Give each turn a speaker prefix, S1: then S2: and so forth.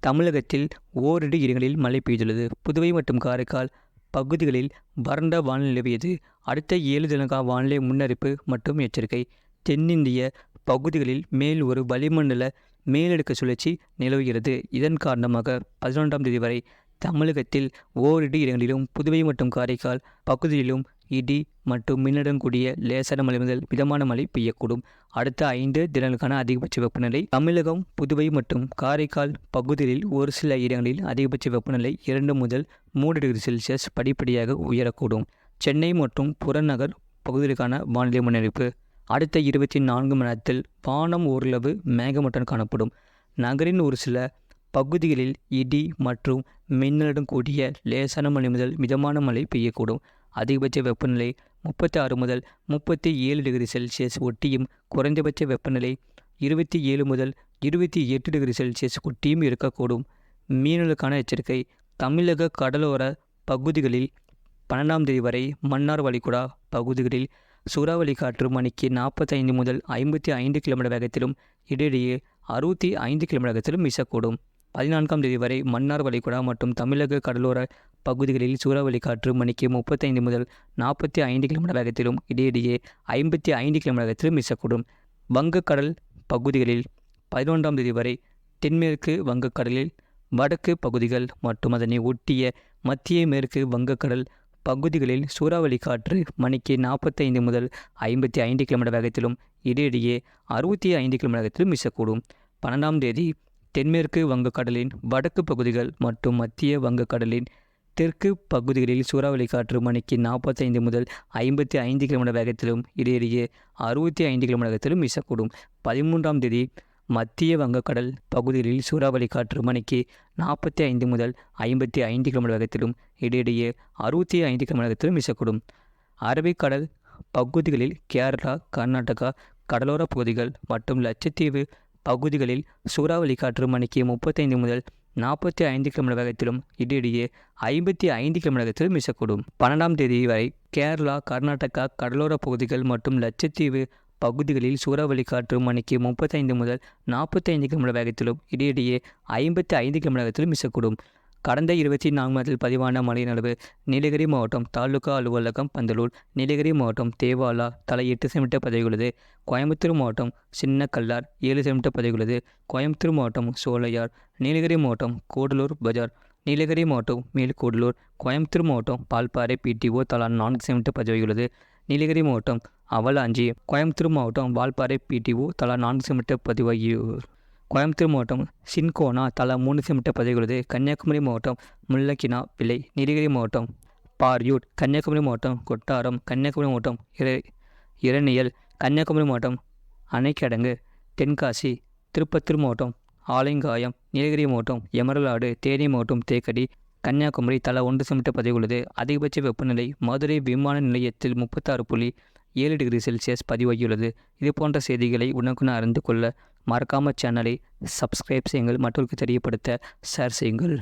S1: தமிழகத்தில் ஓரிரு இடங்களில் மழை பெய்துள்ளது. புதுவை மற்றும் காரைக்கால் பகுதிகளில் வறண்ட வானிலை நிலவியது. அடுத்த 7 தினங்களுக்கான வானிலை முன்னறிப்பு மற்றும் எச்சரிக்கை. தென்னிந்திய பகுதிகளில் மேல் ஒரு வளிமண்டல மேலடுக்கு சுழற்சி நிலவுகிறது. இதன் காரணமாக 11ஆம் தேதி வரை தமிழகத்தில் ஓரிரு இடங்களிலும் புதுவை மற்றும் காரைக்கால் பகுதியிலும் இடி மற்றும் மின்னுடன் கூடிய லேசான மழை முதல் மிதமான மழை பெய்யக்கூடும். அடுத்த 5 தினங்களுக்கான அதிகபட்ச வெப்பநிலை தமிழகம், புதுவை மற்றும் காரைக்கால் பகுதிகளில் ஒரு சில இடங்களில் அதிகபட்ச வெப்பநிலை 2 முதல் 3 டிகிரி செல்சியஸ் படிப்படியாக உயரக்கூடும். சென்னை மற்றும் புறநகர் பகுதிகளுக்கான வானிலை முன்னறிவிப்பு. அடுத்த 24 மணி நேரத்தில் வானம் ஓரளவு மேகமூட்டம் காணப்படும். நகரின் ஒரு சில பகுதிகளில் இடி மற்றும் மின்னலுடன் கூடிய லேசான மழை முதல் மிதமான மழை பெய்யக்கூடும். அதிகபட்ச வெப்பநிலை 36 முதல் 37 டிகிரி செல்சியஸ் ஒட்டியும் குறைந்தபட்ச வெப்பநிலை 27 முதல் 28 டிகிரி செல்சியஸ் ஒட்டியும் இருக்கக்கூடும். மீனவர்களுக்கான எச்சரிக்கை. தமிழக கடலோர பகுதிகளில் 12ஆம் தேதி வரை மன்னார் வளைகுடா பகுதிகளில் சூறாவளி காற்று மணிக்கு 45 முதல் 55 கிலோமீட்டர் வேகத்திலும் இடையிடையே 65 கிலோமீட்டர் வேகத்திலும் வீசக்கூடும். 14ஆம் தேதி வரை மன்னார் வளைகுடா மற்றும் தமிழக கடலோர பகுதிகளில் சூறாவளி காற்று மணிக்கு 35 முதல் 45 கிலோமீட்டர் வேகத்திலும் இடையிடையே 55 கிலோமீட்டர் வேகத்திலும் வீசக்கூடும். வங்கக்கடல் பகுதிகளில் 11ஆம் தேதி வரை தென்மேற்கு வங்கக்கடலில் வடக்கு பகுதிகள் மற்றும் அதனை ஒட்டிய மத்திய மேற்கு வங்கக்கடல் பகுதிகளில் சூறாவளி காற்று மணிக்கு 45 முதல் 55 கிலோமீட்டர் வேகத்திலும் இடையிடையே 65 கிலோமீட்டர் வேகத்திலும் வீசக்கூடும். 12ஆம் தேதி தென்மேற்கு வங்கக்கடலின் வடக்கு பகுதிகள் மற்றும் மத்திய வங்கக்கடலின் தெற்கு பகுதிகளில் சூறாவளி காற்று மணிக்கு 45 முதல் 55 கிலோமீட்டர் வேகத்திலும் இடையிடையே 65 கிலோமீட்டர் வேகத்திலும் வீசக்கூடும். 13ஆம் தேதி மத்திய வங்கக்கடல் பகுதிகளில் சூறாவளி காற்று மணிக்கு 45 முதல் 55 கிலோமீட்டர் வேகத்திலும் இடையிடையே 65 கிலோமீட்டர் வேகத்திலும் வீசக்கூடும். அரபிக்கடல் பகுதிகளில் கேரளா, கர்நாடகா கடலோர பகுதிகள் மற்றும் லட்சத்தீவு பகுதிகளில் சூறாவளி காற்று மணிக்கு 35 முதல் 45 கிலோமீட்டர் வேகத்திலும் இடையிடையே 55 கிலோமீட்டர் வேகத்திலும் வீசக்கூடும். 12ஆம் தேதி வரை கேரளா, கர்நாடகா கடலோர பகுதிகள் மற்றும் லட்சத்தீவு பகுதிகளில் சூறாவளி காற்று மணிக்கு 35 முதல் 45 கிலோமீட்டர் வேகத்திலும் இடையிடையே 55 கிலோமீட்டர் வேகத்திலும் வீசக்கூடும். கடந்த 24 மணி நேரத்தில் பதிவான மழையின் அளவு: நீலகிரி மாவட்டம் தாலுகா அலுவலகம் பந்தலூர், நீலகிரி மாவட்டம் தேவாலா தலா 8 சென்டிமீட்டர் பதிவுள்ளது. கோயம்புத்தூர் மாவட்டம் சின்ன கல்லார் 7 சென்டிமீட்டர் பதிவுள்ளது. கோயம்புத்தூர் மாவட்டம் சோலையார், நீலகிரி மாவட்டம் கூடலூர் பஜார், நீலகிரி மாவட்டம் மேல்கூடலூர், கோயம்புத்தூர் மாவட்டம் பால்பாறை பிடிஓ தலா 4 சென்டிமீட்டர் பதிவாகியுள்ளது. நீலகிரி மாவட்டம் அவலாஞ்சி, கோயம்புத்தூர் மாவட்டம் வால்பாறை பிடிஓ தலா 4 சென்டிமீட்டர் பதிவாகியுள்ளது. கோயம்புத்தூர் மாவட்டம் சின்கோனா தலா 3 சென்டிமீட்டர் பதிவுள்ளது. கன்னியாகுமரி மாவட்டம் முள்ளக்கினா பிள்ளை, நீலகிரி மாவட்டம் பார்யூட், கன்னியாகுமரி மாவட்டம் கொட்டாரம், கன்னியாகுமரி மாவட்டம் இரணியல், கன்னியாகுமரி மாவட்டம் அணைக்கடங்கு, தென்காசி, திருப்பத்தூர் மாவட்டம் ஆலங்காயம், நீலகிரி மாவட்டம் எமரலாடு, தேனி மாவட்டம் தேக்கடி, கன்னியாகுமரி தலா 1 சென்டிமீட்டர் பதிவுள்ளது. அதிகபட்ச வெப்பநிலை மதுரை விமான நிலையத்தில் 36.7 டிகிரி செல்சியஸ் பதிவாகியுள்ளது. இது போன்ற செய்திகளை உடனுக்குடன் அறிந்து கொள்ள மறக்காமல் சேனலை சப்ஸ்கிரைப் செய்யுங்கள். மற்றவர்களுக்கு தெரியப்படுத்த ஷேர் செய்யுங்கள்.